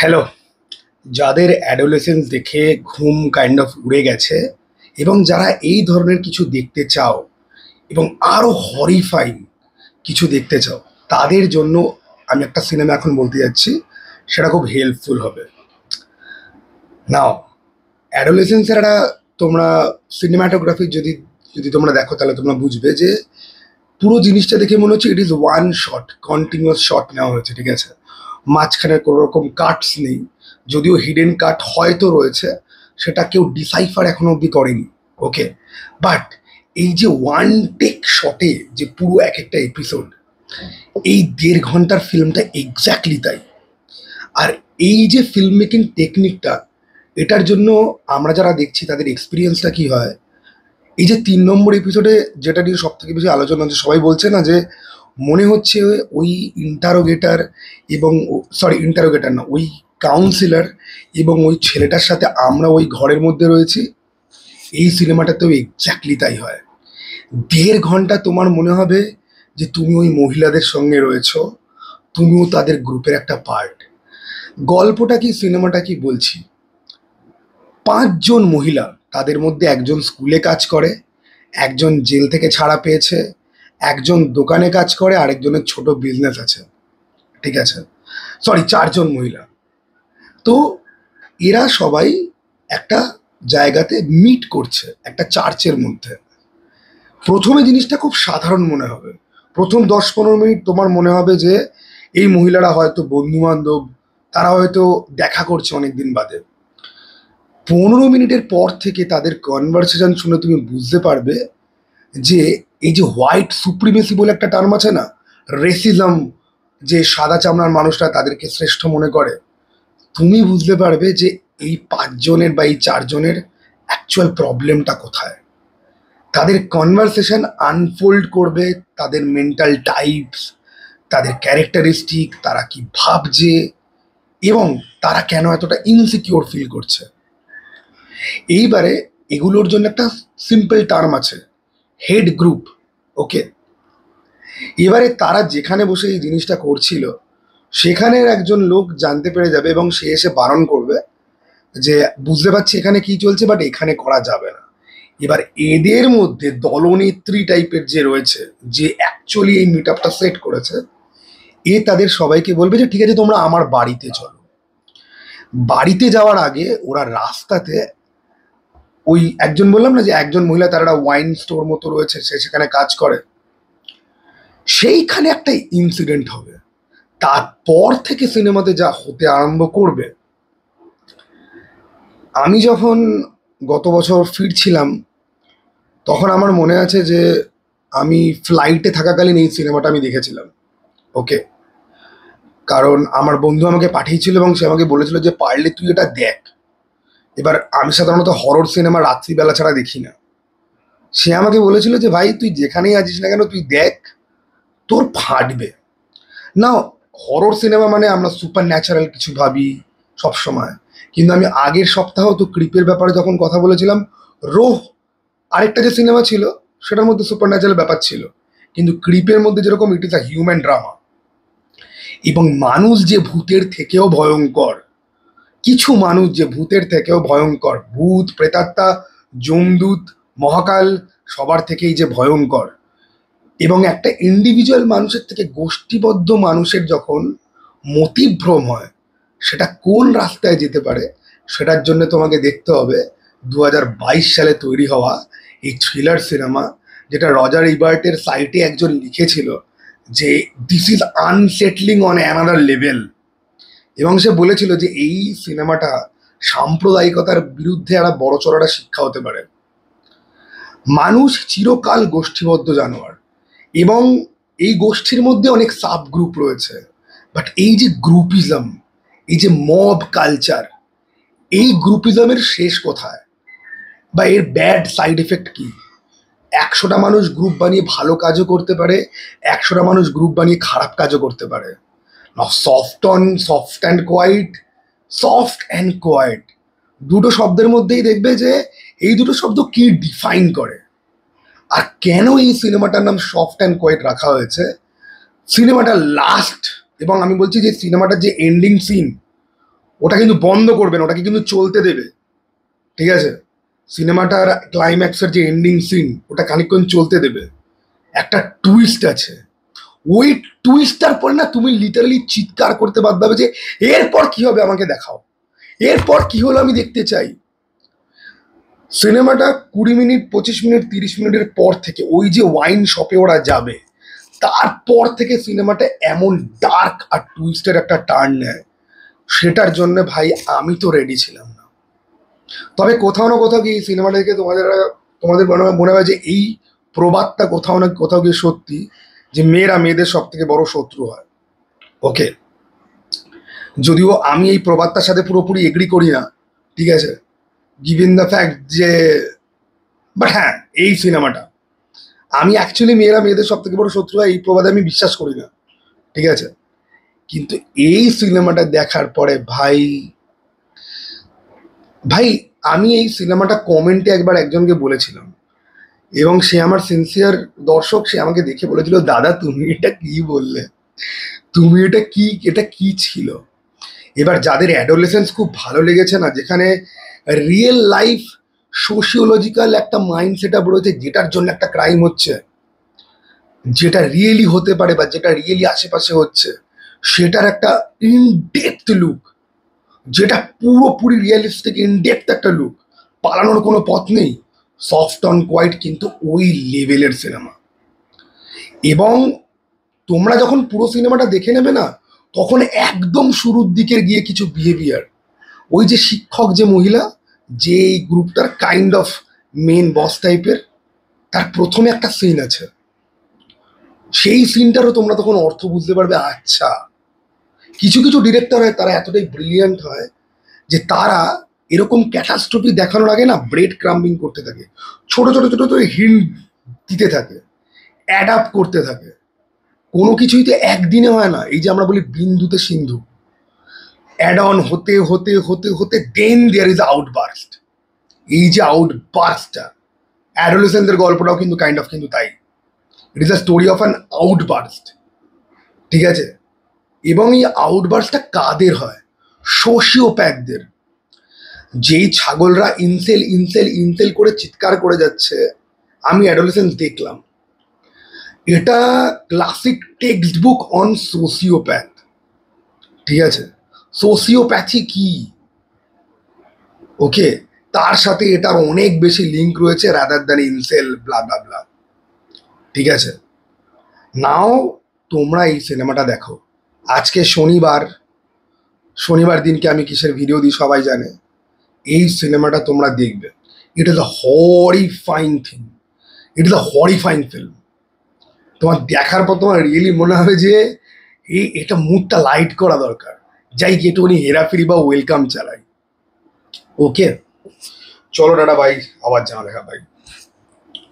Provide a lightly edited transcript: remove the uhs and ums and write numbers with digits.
Hello, যাদের adolescence দেখে ঘুম কাইন্ড অফ উড়ে গেছে এবং যারা এই ধরনের কিছু দেখতে চাও এবং আরও হরিফাইং কিছু দেখতে চাও, তাদের জন্য আমি একটা সিনেমা এখন বলতে যাচ্ছি, সেটা খুব হেল্পফুল হবে। নাও, অ্যাডোলেসেন্সের একটা তোমরা সিনেমাটোগ্রাফি যদি যদি তোমরা দেখো তাহলে তোমরা বুঝবে যে পুরো জিনিসটা দেখে মনে হচ্ছে it is one shot, continuous shot নেওয়া হয়েছে, ঠিক আছে? মাঝখানে কোনো রকম কাটস নেই, যদিও হিডেন কাট হয়তো রয়েছে, সেটা কেউ ডিসাইফার এখনো অবধি করেনি। ওকে, বাট এই যে ওয়ান টেক শটে যে পুরো এক একটা এপিসোড, এই 1.5 ঘন্টার ফিল্মটা এক্স্যাক্টলি তাই। আর এই যে ফিল্ম মেকিং টেকনিকটা, এটার জন্য আমরা যারা দেখছি তাদের এক্সপিরিয়েন্সটা কি হয়, এই যে 3 নম্বর এপিসোডে যেটা নিয়ে সব থেকে বেশি আলোচনা হচ্ছে, সবাই বলছে না যে মনে হচ্ছে ওই ইন্টারোগেটার এবং সরি ইন্টারোগেটার না, ওই কাউন্সিলর এবং ওই ছেলেটার সাথে আমরা ওই ঘরের মধ্যে রয়েছি। এই সিনেমাটাতেও এক্স্যাক্টলি তাই হয়। 1.5 ঘন্টা তোমার মনে হবে যে তুমি ওই মহিলাদের সঙ্গে রয়েছো, তুমিও তাদের গ্রুপের একটা পার্ট। গল্পটা কি, সিনেমাটা কি বলছি, 5 জন মহিলা, তাদের মধ্যে একজন স্কুলে কাজ করে, একজন জেল থেকে ছাড়া পেয়েছে, একজন দোকানে কাজ করে, আরেকজনের ছোট বিজনেস আছে, ঠিক আছে? সরি, 4 জন মহিলা। তো এরা সবাই একটা জায়গাতে মিট করছে, একটা চার্চের মধ্যে। প্রথমে জিনিসটা খুব সাধারণ মনে হবে, প্রথম 10-15 মিনিট তোমার মনে হবে যে এই মহিলারা হয়তো বন্ধু বান্ধব, তারা হয়তো দেখা করছে অনেকদিন বাদে। 15 মিনিটের পর থেকে তাদের কনভারসেশন শুনে তুমি বুঝতে পারবে যে এই যে হোয়াইট সুপ্রিমেসি বলে একটা টার্ম আছে না, রেসিজম, যে সাদা চামড়ার মানুষরা তাদেরকে শ্রেষ্ঠ মনে করে, তুমি বুঝতে পারবে যে এই 5 জনের বা এই 4 জনের অ্যাকচুয়াল প্রবলেমটা কোথায়। তাদের কনভারসেশন আনফোল্ড করবে তাদের মেন্টাল টাইপস, তাদের ক্যারেক্টারিস্টিক, তারা কি ভাবছে এবং তারা কেন এতটা ইনসিকিওর ফিল করছে। এইবারে এগুলোর জন্য একটা সিম্পল টার্ম আছে, হেড গ্রুপ। ওকে, এবারে তারা যেখানে বসে এই জিনিসটা করছিল, সেখানের একজন লোক জানতে পেরে যাবে এবং সে এসে বারণ করবে যে বুঝতে পারছি এখানে কি চলছে, বাট এখানে করা যাবে না। এবার এদের মধ্যে দলনেত্রী টাইপের যে রয়েছে, যে অ্যাকচুয়ালি এই মিট আপটা সেট করেছে, এ তাদের সবাইকে বলবে যে ঠিক আছে, তোমরা আমার বাড়িতে চলো। বাড়িতে যাওয়ার আগে ওরা রাস্তাতে ওই একজন, বললাম না যে একজন মহিলা, তার একটা ওয়াইন স্টোর মতো রয়েছে, সে সেখানে কাজ করে, সেইখানে একটা ইনসিডেন্ট হবে। তারপর থেকে সিনেমাতে যা হতে আরম্ভ করবে, আমি যখন গত বছর ফিরছিলাম, তখন আমার মনে আছে যে আমি ফ্লাইটে থাকাকালীন এই সিনেমাটা আমি দেখেছিলাম। ওকে, কারণ আমার বন্ধু আমাকে পাঠিয়েছিল এবং সে আমাকে বলেছিল যে পারলে তুই এটা দেখ। এবার আমি সাধারণত হরর সিনেমা রাত্রিবেলা ছাড়া দেখি না। সে আমাকে বলেছিল যে ভাই তুই যেখানেই আছিস না কেন তুই দেখ, তোর ফাটবে না। হরর সিনেমা মানে আমরা সুপার ন্যাচারাল কিছু ভাবি সব সময়, কিন্তু আমি আগের সপ্তাহ তো ক্রিপের ব্যাপারে যখন কথা বলেছিলাম, রোহ আরেকটা যে সিনেমা ছিল, সেটার মধ্যে সুপার ন্যাচারাল ব্যাপার ছিল, কিন্তু ক্রিপের মধ্যে যেরকম it is a human drama. এবং মানুষ যে ভূতের থেকেও ভয়ঙ্কর, কিছু মানুষ যে ভূতের থেকেও ভয়ঙ্কর, ভূত, প্রেতাত্মা, যমদূত, মহাকাল, সবার থেকেই যে ভয়ঙ্কর। এবং একটা ইন্ডিভিজুয়াল মানুষের থেকে গোষ্ঠীবদ্ধ মানুষের যখন মতিভ্রম হয়, সেটা কোন রাস্তায় যেতে পারে, সেটার জন্য তোমাকে দেখতে হবে 2022 সালে তৈরি হওয়া এই থ্রিলার সিনেমা, যেটা রজার ইবার্টের সাইটে একজন লিখেছিল যে this is unsettling on another level. এবং সে বলেছিল যে এই সিনেমাটা সাম্প্রদায়িকতার বিরুদ্ধে একটা বড়সড় একটা শিক্ষা হতে পারে। মানুষ চিরকাল গোষ্ঠীবদ্ধ জানোয়ার, এবং এই গোষ্ঠীর মধ্যে অনেক সাব গ্রুপ রয়েছে, বাট এই যে গ্রুপিজম, এই যে মব কালচার, এই গ্রুপিজমের শেষ কোথায় বা এর ব্যাড সাইড এফেক্ট কি? 100টা মানুষ গ্রুপ বানিয়ে ভালো কাজও করতে পারে, 100টা মানুষ গ্রুপ বানিয়ে খারাপ কাজও করতে পারে। Soft and quiet, soft and quiet দুটো শব্দের মধ্যেই দেখবে যে এই দুটো শব্দ কি ডিফাইন করে। আর কেন এই সিনেমাটার নাম সফট অ্যান্ড কোয়াইট রাখা হয়েছে, সিনেমাটার লাস্ট, এবং আমি বলছি যে সিনেমাটার যে এন্ডিং সিন, ওটা কিন্তু বন্ধ করবে না, ওটাকে কিন্তু চলতে দেবে, ঠিক আছে? সিনেমাটার ক্লাইম্যাক্সের যে এন্ডিং সিন, ওটা খানিকক্ষণ চলতে দেবে। একটা টুইস্ট আছে, ওই টুইস্টটার পরে না তুমি লিটারালি চিৎকার করতে বাধ্য হবে যে এরপর কি হবে আমাকে দেখাও, এরপর কি হলো আমি দেখতে চাই। সিনেমাটা 20 মিনিট, 25 মিনিট, 30 মিনিটের পর থেকে ওই যে ওয়াইন শপে ওরা যাবে, তারপর থেকে সিনেমাটা এমন ডার্ক আর টুইস্টের একটা টার্ন নেয়, সেটার জন্য ভাই আমি তো রেডি ছিলাম না। তবে কোথাও না কোথাও গিয়ে সিনেমাটা দেখে তোমাদের মনে হয় যে এই প্রবাদটা কোথাও না কোথাও গিয়ে সত্যি, যে মেয়েরা মেয়েদের সব থেকে বড় শত্রু হয়। ওকে, যদিও আমি এই প্রবাদটার সাথে পুরোপুরি এগ্রি করি না, ঠিক আছে, গিভেন দ্য ফ্যাক্ট যে, বাট হ্যাঁ, এই সিনেমাটা আমি অ্যাকচুয়ালি মেয়েরা মেয়েদের সব থেকে বড় শত্রু হয় এই প্রবাদে আমি বিশ্বাস করি না, ঠিক আছে। কিন্তু এই সিনেমাটা দেখার পরে ভাই ভাই আমি এই সিনেমাটা কমেন্টে একবার একজনকে বলেছিলাম, এবং সে আমার সিনসিয়ার দর্শক, সে আমাকে দেখে বলেছিল, দাদা তুমি এটা কি বললে, তুমি এটা কি ছিল। এবার যাদের অ্যাডোলেসেন্স খুব ভালো লেগেছে না, যেখানে রিয়েল লাইফ সোশিওলজিক্যাল একটা মাইন্ড সেট আপ রয়েছে, যেটার জন্য একটা ক্রাইম হচ্ছে, যেটা রিয়েলি হতে পারে বা যেটা রিয়েলি আশেপাশে হচ্ছে, সেটার একটা ইনডেপথ লুক, যেটা পুরোপুরি রিয়েলিস্টিক ইনডেপথ একটা লুক, পালানোর কোনো পথ নেই, সফট অন কোয়াইট কিন্তু ওই লেভেলের সিনেমা। এবং তোমরা যখন পুরো সিনেমাটা দেখে নেবে না, তখন একদম শুরুর দিকের গিয়ে কিছু বিহেভিয়ার, ওই যে শিক্ষক যে মহিলা, যে এই গ্রুপটার কাইন্ড অফ মেন বস টাইপের, তার প্রথমে একটা সিন আছে, সেই সিনটারও তোমরা তখন অর্থ বুঝতে পারবে। আচ্ছা, কিছু কিছু ডিরেক্টর হয় তারা এতটাই ব্রিলিয়ান্ট হয় যে তারা এরকম ক্যাটাস্ট্রফি দেখানোর আগে না ব্রেড ক্রাম্বিং করতে থাকে, ছোট ছোট ছোট ছোট হিন্ট দিতে থাকে, অ্যাডাপ্ট করতে থাকে। কোনো কিছুই তো একদিনে হয় না। এই যে আমরা বলি বিন্দুতে সিন্ধু, অ্যাড অন হতে হতে হতে হতে দেন দেয়ার ইজ আউটবার্স্ট। এই যে আউটবার্স্টটা, অ্যাডোলেসেন্সের গল্পটাও কিন্তু কাইন্ড অফ কিন্তু তাই, it is a story of an outburst, ঠিক আছে। এবং এই আউটবার্স্টটা কাদের হয়? সোশিওপ্যাথদের। যেই ছাগলরা ইনসেল ইনসেল ইনসেল করে চিৎকার করে যাচ্ছে, আমি অ্যাডোলেসেন্স দেখলাম, এটা classic text book on sociopath, ঠিক আছে। সোশিওপ্যাথি কি, ওকে, তার সাথে এটার অনেক বেশি লিঙ্ক রয়েছে রাদার দ্যান ইনসেল ব্লা ব্লা ব্লা, ঠিক আছে। নাও তোমরা এই সিনেমাটা দেখো। আজকে শনিবার, শনিবার দিনকে আমি কিসের ভিডিও দিই সবাই জানে। এই সিনেমাটা তোমরা দেখবে, it is a horrifying thing, it is a horrifying film. তোমার দেখার পর তোমার রিয়েলি মনে হবে যে এটা মুডটা লাইট করা দরকার, যাই কি একটুখানি হেরাফেরি বা ওয়েলকাম চালাই। ওকে, চলো টাটা ভাই, আবার জানা দেখা ভাই।